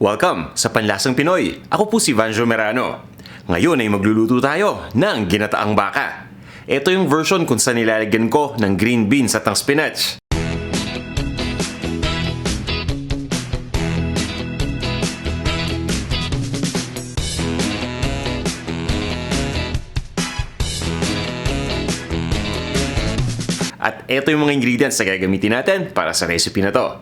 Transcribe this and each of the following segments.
Welcome sa Panlasang Pinoy. Ako po si Vanjo Merano. Ngayon ay magluluto tayo ng ginataang baka. Ito yung version kung saan nilalagyan ko ng green beans at ang spinach. At ito yung mga ingredients na gagamitin natin para sa recipe na to.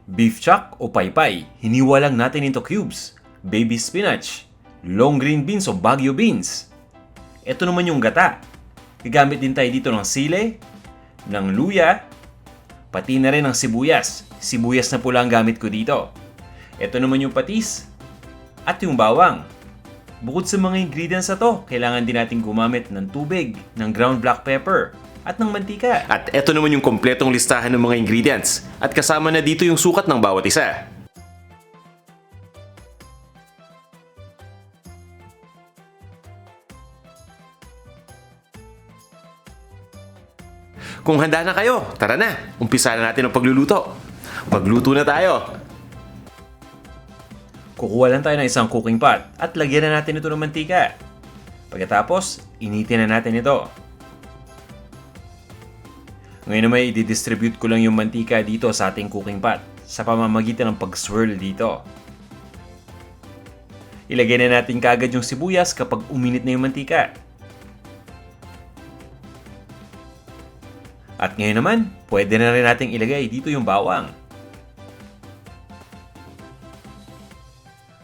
Beef chuck o paypay, hiniwa lang natin into cubes. Baby spinach, long green beans o Baguio beans. Ito naman yung gata. Gagamit din tayo dito ng sile, ng luya, pati na rin ng sibuyas. Sibuyas na pula ang gamit ko dito. Ito naman yung patis at yung bawang. Bukod sa mga ingredients na to, kailangan din natin gumamit ng tubig, ng ground black pepper, at ng mantika. At eto naman yung kompletong listahan ng mga ingredients. At kasama na dito yung sukat ng bawat isa. Kung handa na kayo, tara na. Umpisa na natin ang pagluluto. Magluto na tayo. Kukuha lang tayo ng isang cooking pot at lagyan na natin ito ng mantika. Pagkatapos, initin na natin ito. Ngayon naman i-distribute ko lang yung mantika dito sa ating cooking pot sa pamamagitan ng pag-swirl dito. Ilagay na natin kaagad yung sibuyas kapag uminit na yung mantika. At ngayon naman, pwede na rin nating ilagay dito yung bawang.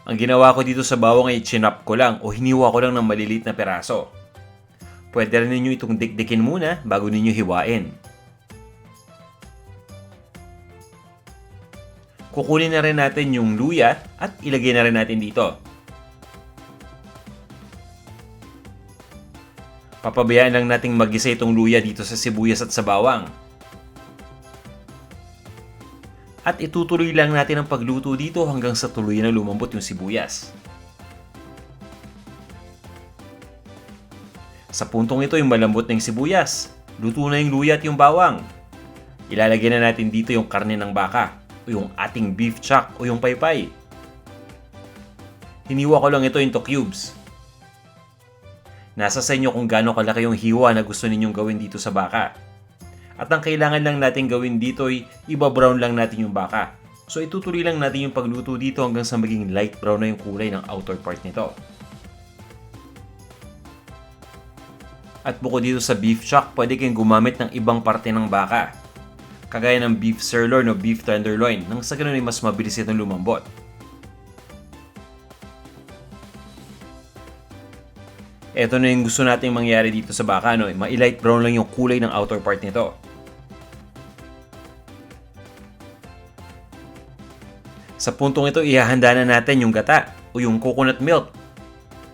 Ang ginawa ko dito sa bawang ay chinop ko lang o hiniwa ko lang ng maliliit na peraso. Pwede rin ninyo itong dikdikin muna bago ninyo hiwain. Kukunin na rin natin yung luya at ilagay na rin natin dito. Papabayaan lang nating mag-isa itong luya dito sa sibuyas at sa bawang. At itutuloy lang natin ang pagluto dito hanggang sa tuluyan na lumambot yung sibuyas. Sa puntong ito yung malambot na yung sibuyas, luto na yung luya at yung bawang. Ilalagay na natin dito yung karne ng baka o yung ating beef chuck o yung paypay. Hiniwa ko lang ito into cubes. Nasa sa inyo kung gaano kalaki yung hiwa na gusto ninyong gawin dito sa baka. At ang kailangan lang natin gawin dito ay iba-brown lang natin yung baka. So itutuloy lang natin yung pagluto dito hanggang sa maging light brown na yung kulay ng outer part nito. At bukod dito sa beef chuck, pwede kayong gumamit ng ibang parte ng baka. Kagaya ng beef sirloin o beef tenderloin, nang sa ganun ay mas mabilis itong lumambot. Ito na yung gusto nating mangyari dito sa baka, ma-light brown lang yung kulay ng outer part nito. Sa puntong ito, ihahanda na natin yung gata o yung coconut milk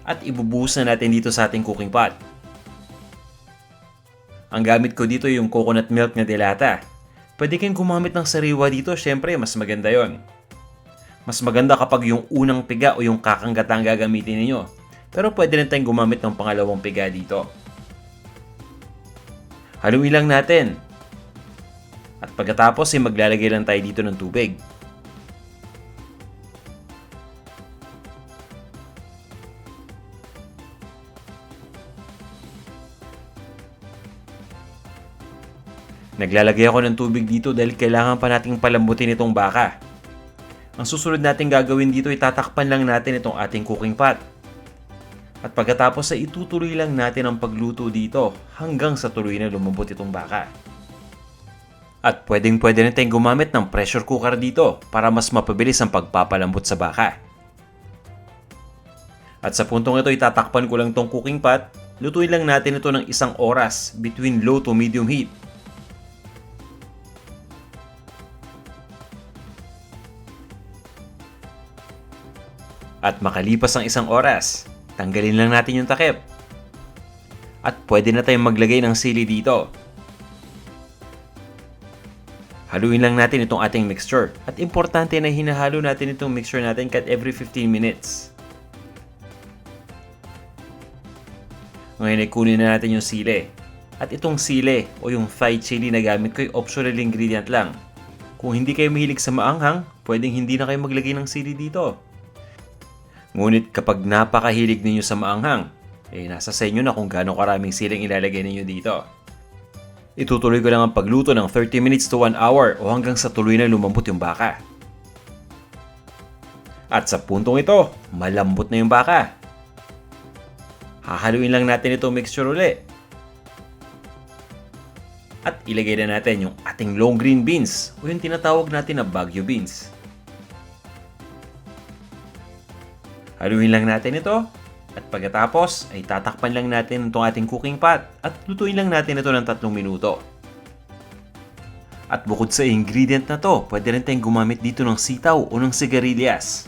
at ibubuhos na natin dito sa ating cooking pot. Ang gamit ko dito yung coconut milk na delata. Pwede kayong gumamit ng sariwa dito, syempre mas maganda yon. Mas maganda kapag yung unang piga o yung kakanggata ang gagamitin ninyo. Pero pwede rin tayong gumamit ng pangalawang piga dito. Haluin lang natin. At pagkatapos ay maglalagay lang tayo dito ng tubig. Naglalagay ako ng tubig dito dahil kailangan pa nating palambutin itong baka. Ang susunod nating gagawin dito ay tatakpan lang natin itong ating cooking pot. At pagkatapos ay itutuloy lang natin ang pagluto dito hanggang sa tuloy na lumambot itong baka. At pwede rin tayong gumamit ng pressure cooker dito para mas mapabilis ang pagpapalambot sa baka. At sa puntong ito itatakpan ko lang itong cooking pot, lutuin lang natin ito ng 1 oras between low to medium heat. At makalipas ang 1 oras, tanggalin lang natin yung takip. At pwede na tayong maglagay ng sili dito. Haluin lang natin itong ating mixture. At importante na hinahalo natin itong mixture natin kahit every 15 minutes. Ngayon ay kunin na natin yung sili. At itong sili o yung Thai chili na gamit ko ay optional ingredient lang. Kung hindi kayo mahilig sa maanghang, pwedeng hindi na kayo maglagay ng sili dito. Ngunit kapag napakahilig ninyo sa maanghang, nasa sa inyo na kung gaano karaming siling ilalagay ninyo dito. Itutuloy ko lang ang pagluto ng 30 minutes to 1 hour o hanggang sa tuloy na lumambot yung baka. At sa puntong ito, malambot na yung baka. Hahaluin lang natin itong mixture uli. At ilagay na natin yung ating long green beans o yung tinatawag natin na Baguio beans. Haluin lang natin ito. At pagkatapos ay tatakpan lang natin itong ating cooking pot at lutuin lang natin ito ng 3 minuto. At bukod sa ingredient na to, pwede rin tayong gumamit dito ng sitaw o ng sigarilyas.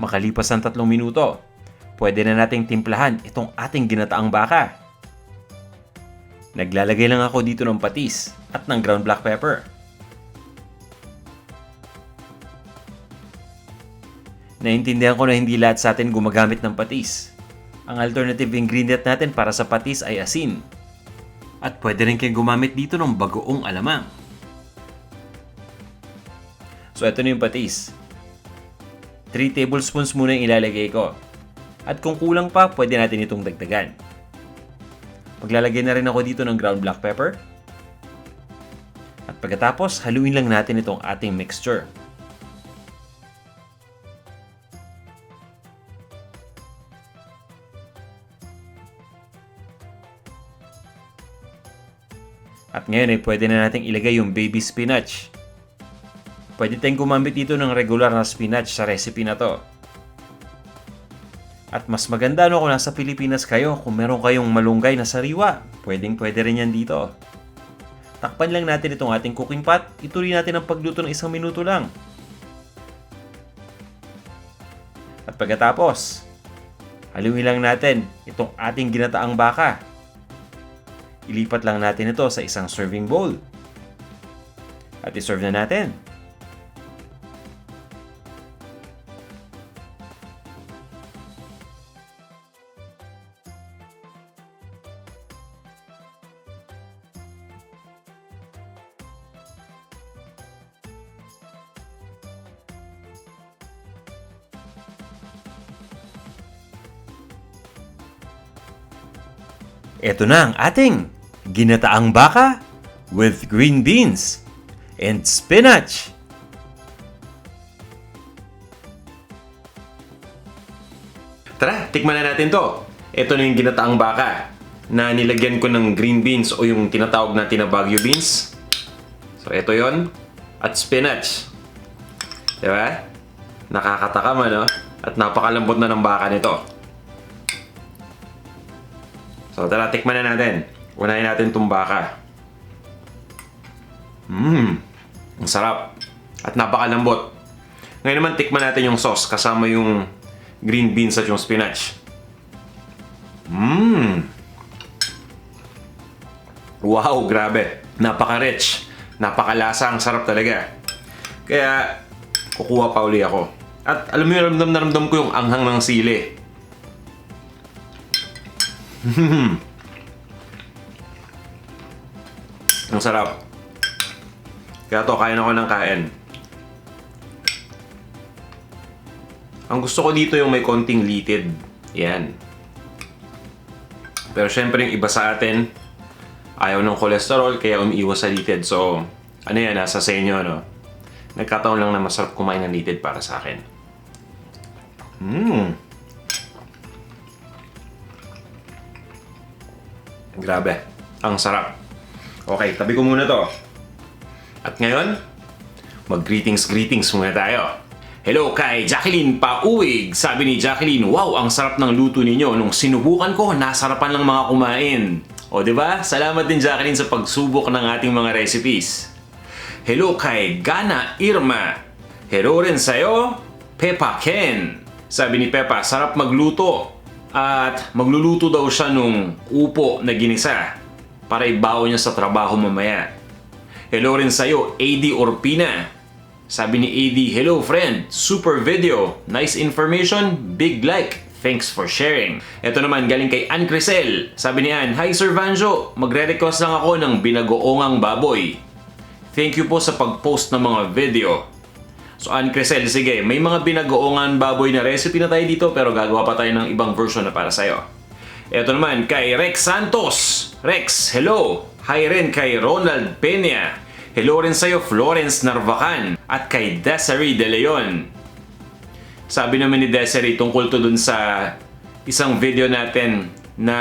Makalipas ang 3 minuto, pwede na nating timplahan itong ating ginataang baka. Naglalagay lang ako dito ng patis at ng ground black pepper. Naintindihan ko na hindi lahat sa atin gumagamit ng patis. Ang alternative ingredient natin para sa patis ay asin. At pwede rin kayong gumamit dito ng bagoong alamang. So ito na yung patis. 3 tablespoons muna yung ilalagay ko. At kung kulang pa, pwede natin itong dagdagan. Maglalagay na rin ako dito ng ground black pepper. At pagkatapos, haluin lang natin itong ating mixture. At ngayon ay pwede na nating ilagay yung baby spinach. Pwede tayong gumamit dito ng regular na spinach sa recipe na to. At mas maganda kung nasa Pilipinas kayo, kung meron kayong malunggay na sariwa, pwede rin yan dito. Takpan lang natin itong ating cooking pot, ituloy natin ang pagluto ng 1 minuto lang. At pagkatapos, haluin lang natin itong ating ginataang baka. Ilipat lang natin ito sa isang serving bowl. At iserve na natin. Ito na ang ating ginataang baka with green beans and spinach. Tara, tikman na natin to. Ito na yung ginataang baka na nilagyan ko ng green beans o yung tinatawag natin na Baguio beans. So, ito yon at spinach. Diba? Nakakatakam, ano? At napakalambot na ng baka nito. So, tara, tikman na natin. Unahin natin itong baka. Ang sarap. At napakalambot. Ngayon naman, tikman natin yung sauce kasama yung green beans at yung spinach. Wow, grabe. Napaka-rich. Napakalasa. Ang sarap talaga. Kaya, kukuha pa uli ako. At alam mo yung ramdam ko yung anghang ng sili. Ang sarap. Kaya to, kain ako ng kain. Ang gusto ko dito yung may konting litid. Yan. Pero syempre yung iba sa atin, ayaw ng cholesterol, kaya umiiwas sa litid. So, ano yan, nasa sa inyo, no? Nagkataon lang na masarap kumain ng litid para sa akin. Grabe. Ang sarap. Okay, tabi ko muna to. At ngayon, mag-greetings muna tayo. Hello kay Jacqueline Pauwig. Sabi ni Jacqueline, wow, ang sarap ng luto ninyo. Nung sinubukan ko, nasarapan lang mga kumain. O, diba? Salamat din Jacqueline sa pagsubok ng ating mga recipes. Hello kay Gana Irma. Hello rin sa'yo, Peppa Ken. Sabi ni Peppa, sarap magluto. At magluluto daw siya nung upo na ginisa para ibaon niya sa trabaho mamaya. Hello rin sa'yo, AD Orpina. Sabi ni AD, hello friend, super video, nice information, big like, thanks for sharing. Ito naman galing kay Ann Crisel. Sabi ni Ann, hi Sir Vanjo, magre-request lang ako ng binagoongang baboy. Thank you po sa pag-post ng mga video. So Ann Crisel, sige, may mga binagoongan baboy na recipe na tayo dito pero gagawa pa tayo ng ibang version na para sa'yo. Ito naman kay Rex Santos. Rex, hello! Hi rin kay Ronald Peña. Hello rin sa'yo Florence Narvacan. At kay Desiree De Leon. Sabi naman ni Desiree tungkol to dun sa isang video natin na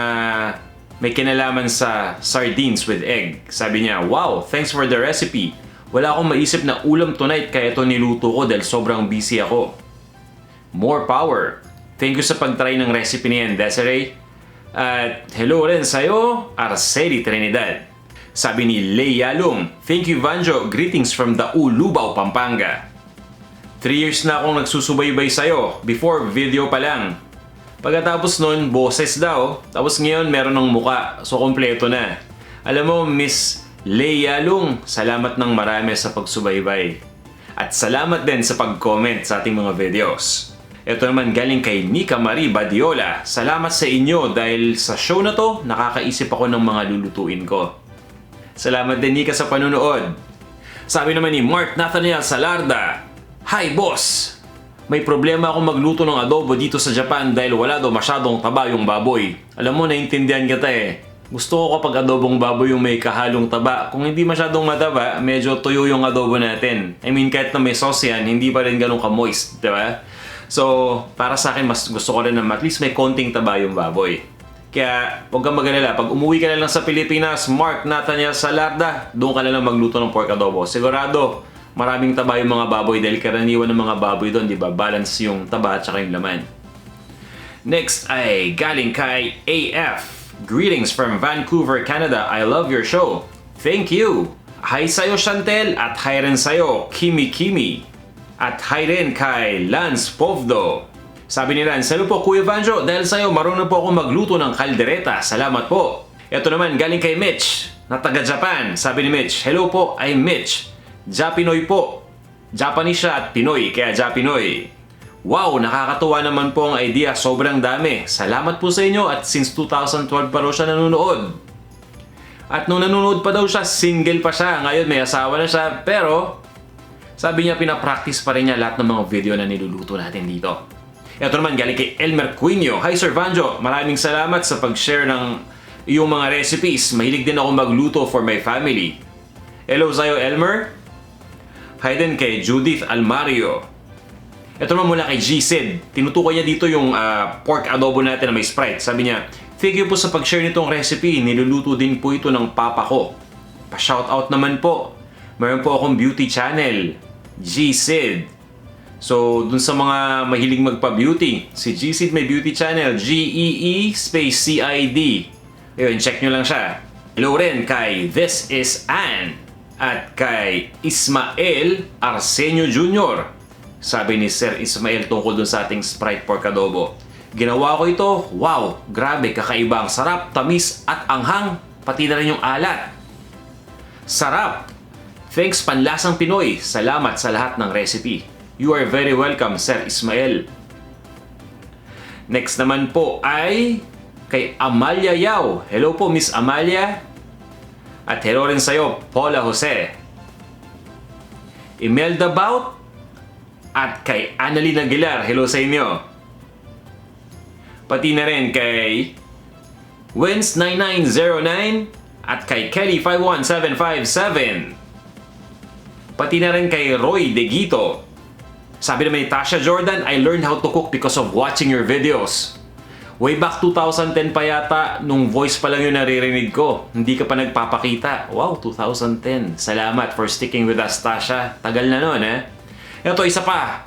may kinalaman sa sardines with egg. Sabi niya, wow, thanks for the recipe. Wala akong maisip na ulam tonight kaya ito niluto ko dahil sobrang busy ako. More power. Thank you sa pag-try ng recipe niyan, Desiree. At hello rin sa'yo, Arceli Trinidad. Sabi ni Lei Yalong, thank you Vanjo, greetings from Dau, Lubao, Pampanga. 3 years na akong nagsusubaybay sa'yo, before video pa lang. Pagkatapos nun, boses daw, tapos ngayon meron ng muka, so kompleto na. Alam mo, Miss Lei Yalong, salamat ng marami sa pagsubaybay. At salamat din sa pag-comment sa ating mga videos. Ito naman galing kay Nika Marie Badiola. Salamat sa inyo dahil sa show na to, nakakaisip ako ng mga lulutuin ko. Salamat din Nika sa panunood. Sabi naman ni Mark Nathaniel Salarda, hi boss! May problema akong magluto ng adobo dito sa Japan dahil wala daw masyadong taba yung baboy. Alam mo, naintindihan kita eh. Gusto ko kapag adobong baboy yung may kahalong taba. Kung hindi masyadong mataba, medyo tuyo yung adobo natin. I mean, kahit na may sauce yan, hindi pa rin ganun ka-moist, di ba? So, para sa akin, mas gusto ko rin na at least may konting taba yung baboy. Kaya, huwag kang mag-alala. Pag umuwi ka na lang sa Pilipinas, Mark Nathaniel Salarda, doon ka na lang magluto ng pork adobo. Sigurado, maraming taba yung mga baboy dahil karaniwan ng mga baboy doon, di ba? Balance yung taba at saka yung laman. Next ay galing kay AF. Greetings from Vancouver, Canada. I love your show. Thank you. Hi sa'yo, Chantel. At hi rin sa'yo, Kimi Kimi. At hi rin kay Lance Povdo. Sabi ni Lance, hello po Kuya Vanjo. Dahil sa'yo, marunong po ako magluto ng kaldereta. Salamat po. Ito naman, galing kay Mitch, na taga Japan. Sabi ni Mitch, hello po, I'm Mitch. Japinoy po. Japanese siya at Pinoy, kaya Japinoy. Wow, nakakatuwa naman po ang idea. Sobrang dami. Salamat po sa inyo at since 2012 pa raw siya nanonood. At nung nanonood pa daw siya, single pa siya. Ngayon may asawa na siya. Pero, sabi niya pinapractice pa rin niya lahat ng mga video na niluluto natin dito. Ito naman galing kay Elmer Quino. Hi Sir Vanjo, maraming salamat sa pag-share ng iyong mga recipes. Mahilig din ako magluto for my family. Hello sa'yo Elmer. Hi din kay Judith Almario. Ito naman mula kay G-Sid. Tinutukoy niya dito yung pork adobo natin na may Sprite. Sabi niya, thank you po sa pag-share nitong recipe. Niluluto din po ito ng papa ko. Pa-shoutout naman po. Meron po akong beauty channel. G-Sid. So, dun sa mga mahilig magpa-beauty, si G-Sid may beauty channel. G-E-E space C-I-D. Ayun, check nyo lang siya. Hello rin kay This is Ann. At kay Ismael Arsenio Jr. Sabi ni Sir Ismael tungkol dun sa ating Sprite pork adobo. Ginawa ko ito, wow, grabe, kakaiba ang sarap, tamis at anghang, pati na rin yung alat. Sarap! Thanks Panlasang Pinoy, salamat sa lahat ng recipe. You are very welcome, Sir Ismael. Next naman po ay kay Amalia Yao. Hello po, Miss Amalia. At hello rin sa'yo, Paula Jose. Imelda Baut. At kay Annalyn Aguilar, hello sa inyo. Pati na rin kay Wins9909 at kay Kelly51757. Pati na rin kay Roy Degito. Sabi naman ni Tasha Jordan, I learned how to cook because of watching your videos. Way back 2010 pa yata, nung voice pa lang yung naririnig ko. Hindi ka pa nagpapakita. Wow, 2010. Salamat for sticking with us, Tasha. Tagal na nun, eh. Ito, isa pa.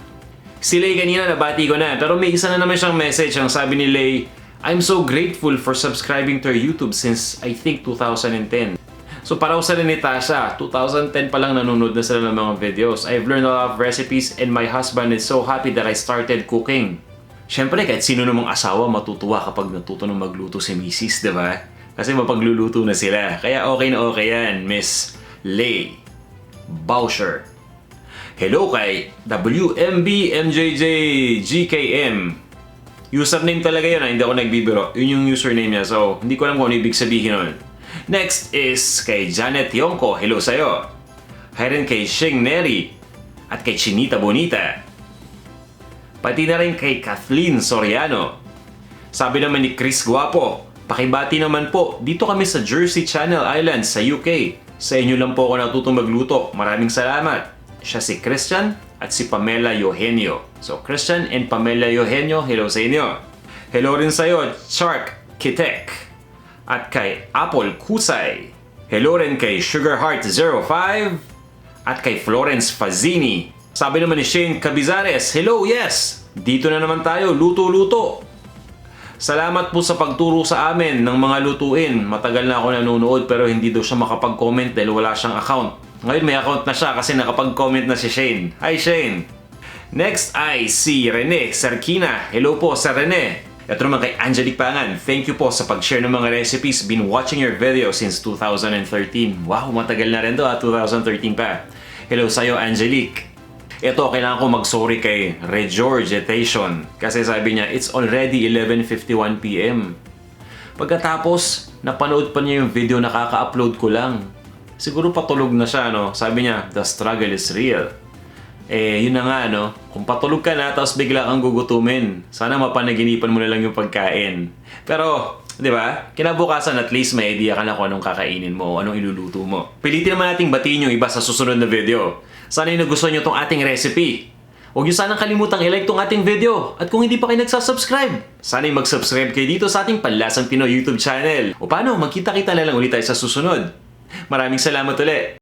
Si Lei kanina nabati ko na. Pero may isa na naman siyang message. Ang sabi ni Lei, I'm so grateful for subscribing to her YouTube since I think 2010. So paraw sa rin ni Tasha, 2010 pa lang nanonood na sila ng mga videos. I've learned a lot of recipes and my husband is so happy that I started cooking. Siyempre, kahit sino namang asawa matutuwa kapag natuto ng magluto si Mrs., diba? Kasi mapagluluto na sila. Kaya okay na okay yan, Miss Lei Boucher. Hello kay WMBMJJGKM. Username talaga yun, hindi ako nagbibiro. Yun yung username niya, so hindi ko alam kung ano ibig sabihin nun. Next is kay Janet Yongko. Hello sa'yo. Hi rin kay Shing Neri at kay Chinita Bonita. Pati na rin kay Kathleen Soriano. Sabi naman ni Chris Guapo, pakibati naman po, dito kami sa Jersey Channel Islands sa UK. Sa inyo lang po ako natutong magluto. Maraming salamat. Siya si Christian at si Pamela Eugenio. So Christian and Pamela Eugenio, hello sa inyo. Hello rin sa'yo, Shark Kitek. At kay Apple Kusay. Hello rin kay Sugarheart05 at kay Florence Fazini. Sabi naman ni Shane Cabizares, hello, yes! Dito na naman tayo, luto-luto. Salamat po sa pagturo sa amin ng mga lutuin. Matagal na ako nanonood pero hindi daw siya makapag-comment dahil wala siyang account. Ngayon may account na siya kasi nakapag-comment na si Shane. Hi Shane! Next ay si Rene Sarkina. Hello po Sir Rene. Ito naman kay Angelique Pangan. Thank you po sa pag-share ng mga recipes. Been watching your video since 2013. Wow, matagal na rin to 2013 pa. Hello sa'yo Angelique. Ito, kailangan ko mag-sorry kay Regurgitation. Kasi sabi niya, it's already 11:51 PM. Pagkatapos, napanood pa niya yung video na kaka-upload ko lang. Siguro patulog na siya, no? Sabi niya, the struggle is real. Yun na nga, no? Kung patulog ka na, tapos bigla kang gugutumin. Sana mapanaginipan mo na lang yung pagkain. Pero, di ba? Kinabukasan at least may idea ka na kung anong kakainin mo, anong iluluto mo. Pilitin naman nating batiin yung iba sa susunod na video. Sana yung nagustuhan nyo tong ating recipe. Huwag nyo sanang kalimutang i-like tong ating video. At kung hindi pa kayo nagsasubscribe, sana yung mag-subscribe kayo dito sa ating Panlasang Pinoy YouTube channel. O paano, magkita-kita na lang ulit tayo sa susunod. Maraming salamat ulit.